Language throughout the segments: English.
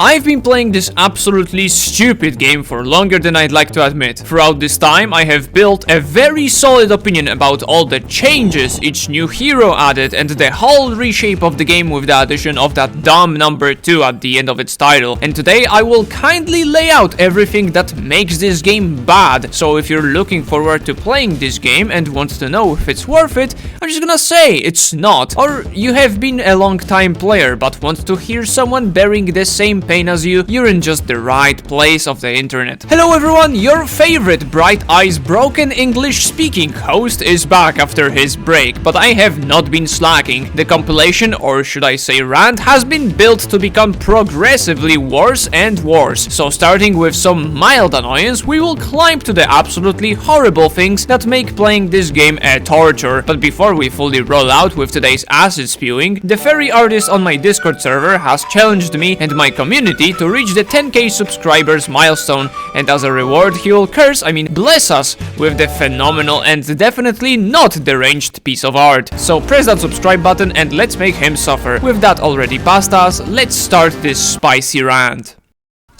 I've been playing this absolutely stupid game for longer than I'd like to admit. Throughout this time, I have built a very solid opinion about all the changes each new hero added and the whole reshape of the game with the addition of that dumb number 2 at the end of its title. And today I will kindly lay out everything that makes this game bad. So if you're looking forward to playing this game and want to know if it's worth it, I'm just gonna say it's not. Or you have been a long time player but want to hear someone bearing the same pain as you're in just the right place of the internet. Hello everyone, your favorite bright eyes broken English speaking host is back after his break, but I have not been slacking. The compilation, or should I say rant, has been built to become progressively worse and worse. So starting with some mild annoyance, we will climb to the absolutely horrible things that make playing this game a torture. But before we fully roll out with today's acid spewing, the fairy artist on my Discord server has challenged me and my community to reach the 10k subscribers milestone, and as a reward he will bless us with the phenomenal and definitely not deranged piece of art. So press that subscribe button and let's make him suffer. With that already past us, let's start this spicy rant.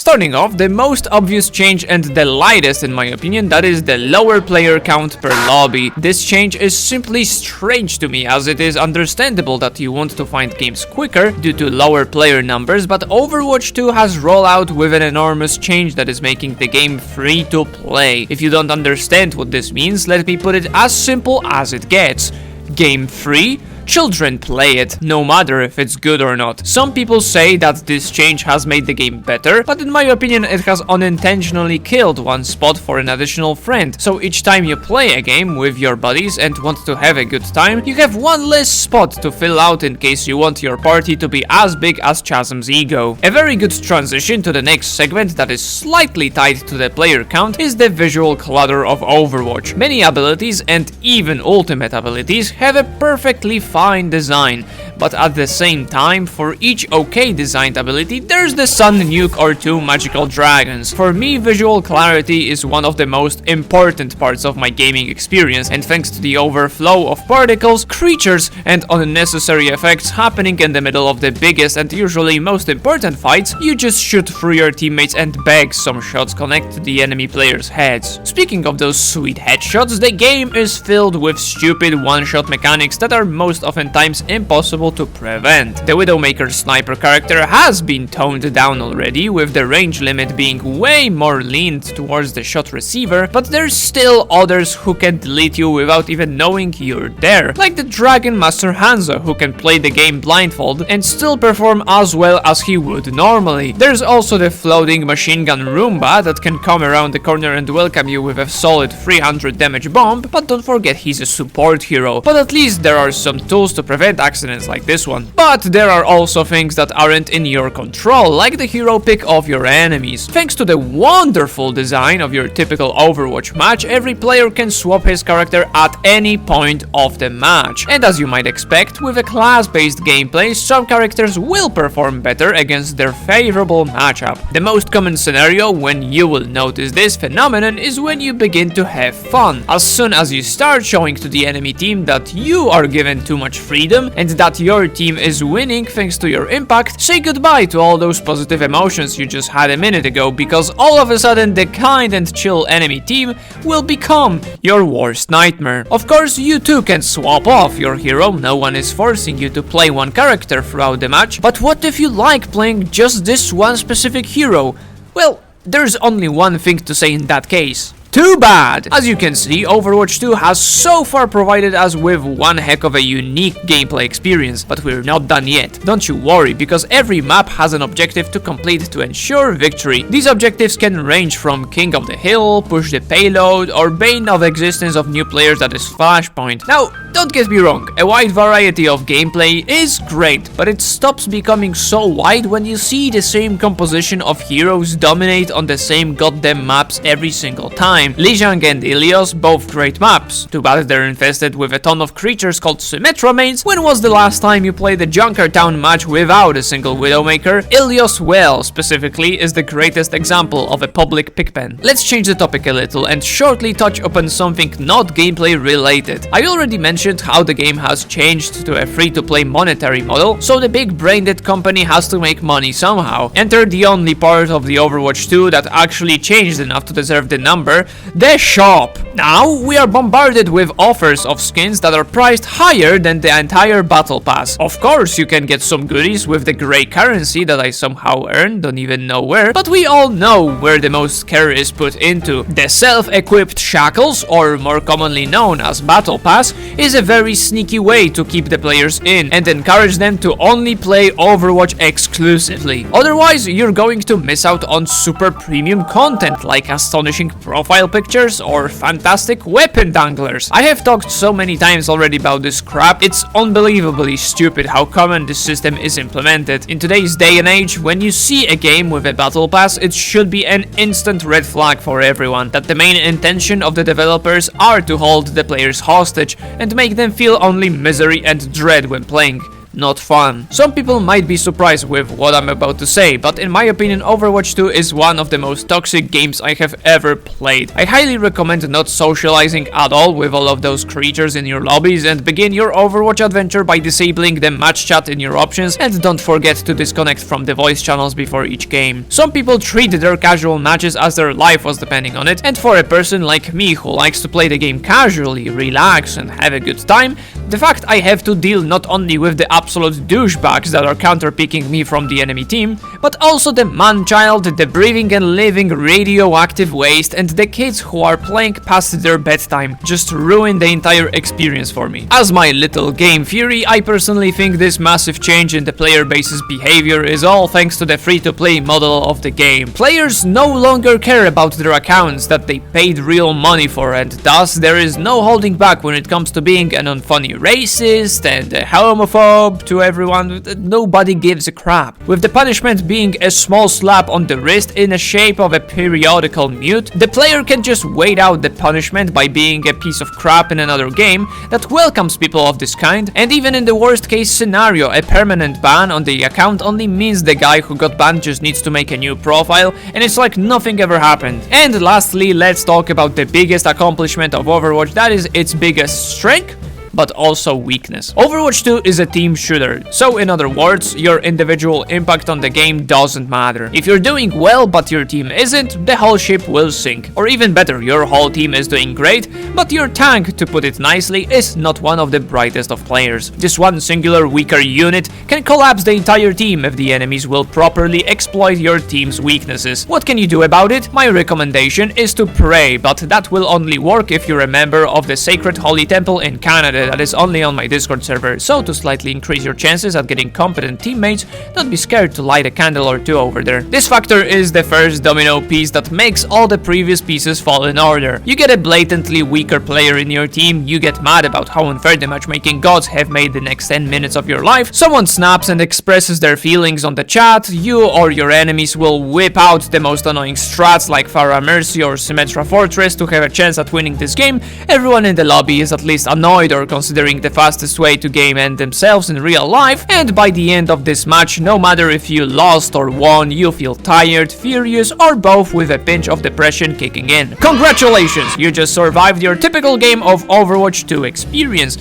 Starting off, the most obvious change and the lightest in my opinion, that is the lower player count per lobby. This change is simply strange to me, as it is understandable that you want to find games quicker due to lower player numbers, but Overwatch 2 has rolled out with an enormous change that is making the game free to play. If you don't understand what this means, let me put it as simple as it gets. Game free? Children play it, no matter if it's good or not. Some people say that this change has made the game better, but in my opinion it has unintentionally killed one spot for an additional friend. So each time you play a game with your buddies and want to have a good time, you have one less spot to fill out in case you want your party to be as big as Chasm's ego. A very good transition to the next segment that is slightly tied to the player count is the visual clutter of Overwatch. Many abilities and even ultimate abilities have a perfectly fine design, but at the same time, for each okay designed ability, there's the sun nuke or 2 magical dragons. For me, visual clarity is one of the most important parts of my gaming experience, and thanks to the overflow of particles, creatures, and unnecessary effects happening in the middle of the biggest and usually most important fights, you just shoot through your teammates and beg some shots connect to the enemy players' heads. Speaking of those sweet headshots, the game is filled with stupid one-shot mechanics that are most oftentimes impossible to prevent. The Widowmaker sniper character has been toned down already, with the range limit being way more leaned towards the shot receiver, but there's still others who can delete you without even knowing you're there, like the Dragon Master Hanzo, who can play the game blindfold and still perform as well as he would normally. There's also the floating machine gun Roomba that can come around the corner and welcome you with a solid 300 damage bomb, but don't forget he's a support hero. But at least there are some tools to prevent accidents like this one. But there are also things that aren't in your control, like the hero pick of your enemies. Thanks to the wonderful design of your typical Overwatch match, every player can swap his character at any point of the match. And as you might expect, with a class-based gameplay, some characters will perform better against their favorable matchup. The most common scenario when you will notice this phenomenon is when you begin to have fun. As soon as you start showing to the enemy team that you are given too much freedom and that your team is winning thanks to your impact, say goodbye to all those positive emotions you just had a minute ago, because all of a sudden the kind and chill enemy team will become your worst nightmare. Of course, you too can swap off your hero, no one is forcing you to play one character throughout the match, but what if you like playing just this one specific hero? Well, there's only one thing to say in that case. Too bad! As you can see, Overwatch 2 has so far provided us with one heck of a unique gameplay experience, but we're not done yet. Don't you worry, because every map has an objective to complete to ensure victory. These objectives can range from King of the Hill, Push the Payload, or Bane of Existence of New Players, that is Flashpoint. Now, don't get me wrong, a wide variety of gameplay is great, but it stops becoming so wide when you see the same composition of heroes dominate on the same goddamn maps every single time. Lijiang and Ilios, both great maps. Too bad they're infested with a ton of creatures called Symmetra mains. When was the last time you played a Junkertown match without a single Widowmaker? Ilios, well, specifically, is the greatest example of a public pickpen. Let's change the topic a little and shortly touch upon something not gameplay related. I already mentioned mentioned how the game has changed to a free-to-play monetary model, so the big-brained company has to make money somehow. Enter the only part of the Overwatch 2 that actually changed enough to deserve the number, the shop. Now, we are bombarded with offers of skins that are priced higher than the entire battle pass. Of course, you can get some goodies with the grey currency that I somehow earned, don't even know where, but we all know where the most care is put into. The self-equipped shackles, or more commonly known as battle pass, is a very sneaky way to keep the players in and encourage them to only play Overwatch exclusively. Otherwise, you're going to miss out on super premium content like astonishing profile pictures or fantastic weapon danglers. I have talked so many times already about this crap, it's unbelievably stupid how common this system is implemented. In today's day and age, when you see a game with a battle pass, it should be an instant red flag for everyone that the main intention of the developers are to hold the players hostage and make them feel only misery and dread when playing. Not fun. Some people might be surprised with what I'm about to say, but in my opinion Overwatch 2 is one of the most toxic games I have ever played. I highly recommend not socializing at all with all of those creatures in your lobbies and begin your Overwatch adventure by disabling the match chat in your options, and don't forget to disconnect from the voice channels before each game. Some people treat their casual matches as their life was depending on it, and for a person like me who likes to play the game casually, relax and have a good time, the fact I have to deal not only with the absolute douchebags that are counterpicking me from the enemy team, but also the man-child, the breathing and living radioactive waste, and the kids who are playing past their bedtime just ruin the entire experience for me. As my little game theory, I personally think this massive change in the player base's behavior is all thanks to the free-to-play model of the game. Players no longer care about their accounts that they paid real money for, and thus there is no holding back when it comes to being an unfunny racist and a homophobe to everyone. Nobody gives a crap. With the punishment being a small slap on the wrist in the shape of a periodical mute, the player can just wait out the punishment by being a piece of crap in another game that welcomes people of this kind, and even in the worst case scenario, a permanent ban on the account only means the guy who got banned just needs to make a new profile, and it's like nothing ever happened. And lastly, let's talk about the biggest accomplishment of Overwatch, that is its biggest strength, but also weakness. Overwatch 2 is a team shooter, so in other words, your individual impact on the game doesn't matter. If you're doing well but your team isn't, the whole ship will sink. Or even better, your whole team is doing great, but your tank, to put it nicely, is not one of the brightest of players. This one singular weaker unit can collapse the entire team if the enemies will properly exploit your team's weaknesses. What can you do about it? My recommendation is to pray, but that will only work if you're a member of the Sacred Holy Temple in Canada that is only on my Discord server, so to slightly increase your chances at getting competent teammates, don't be scared to light a candle or two over there. This factor is the first domino piece that makes all the previous pieces fall in order. You get a blatantly weaker player in your team, you get mad about how unfair the matchmaking gods have made the next 10 minutes of your life, someone snaps and expresses their feelings on the chat, you or your enemies will whip out the most annoying strats like Pharah Mercy or Symmetra Fortress to have a chance at winning this game. Everyone in the lobby is at least annoyed or considering the fastest way to game end themselves in real life, and by the end of this match, no matter if you lost or won, you feel tired, furious, or both with a pinch of depression kicking in. Congratulations! You just survived your typical game of Overwatch 2 experience.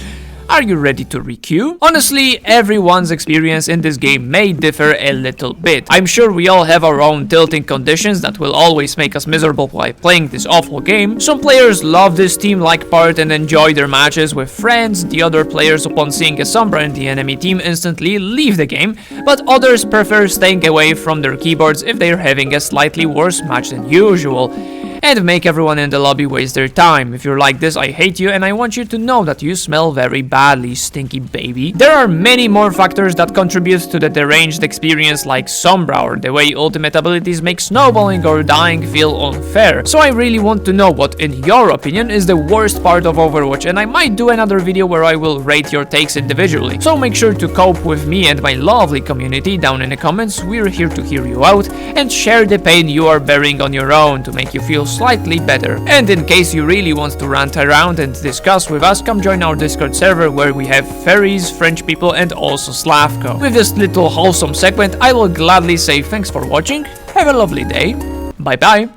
Are you ready to requeue? Honestly, everyone's experience in this game may differ a little bit. I'm sure we all have our own tilting conditions that will always make us miserable while playing this awful game. Some players love this team-like part and enjoy their matches with friends. The other players, upon seeing a Sombra in the enemy team, instantly leave the game, but others prefer staying away from their keyboards if they're having a slightly worse match than usual, and make everyone in the lobby waste their time. If you're like this, I hate you and I want you to know that you smell very badly, stinky baby. There are many more factors that contribute to the deranged experience, like Sombra or the way ultimate abilities make snowballing or dying feel unfair. So I really want to know what, in your opinion, is the worst part of Overwatch, and I might do another video where I will rate your takes individually. So make sure to cope with me and my lovely community down in the comments. We're here to hear you out and share the pain you are bearing on your own to make you feel slightly better. And in case you really want to rant around and discuss with us, come join our Discord server where we have fairies, French people, and also Slavko. With this little wholesome segment, I will gladly say thanks for watching, have a lovely day, bye bye.